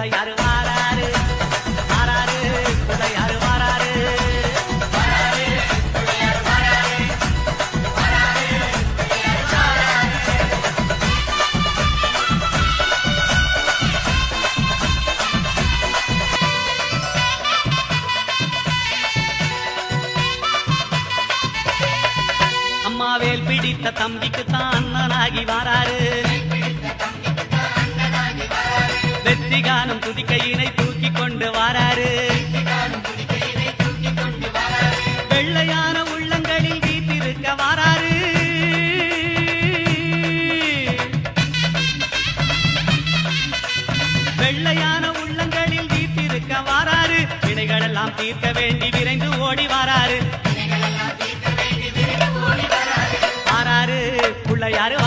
பிள்ளையாரு வாராரு வாராரு பிள்ளையாரு வாராரு வாராரு பிள்ளையாரு வாராரு வாராரு பிள்ளையாரு வாராரு. அம்மாவேல் பிடித்த தம்பிக்கு தான் அண்ணனாகி வாராரு வெற்றிகானம் துதிக்கையினை தூக்கி கொண்டு வாராரு வெள்ளையான உள்ளங்களில் வீட்டிருக்க வாராரு வெள்ளையான உள்ளங்களில் வீட்டிருக்க வாராரு வினைகளெல்லாம் தீர்க்க வேண்டி விரைந்து ஓடி வாராரு வாராரு பிள்ளையாரு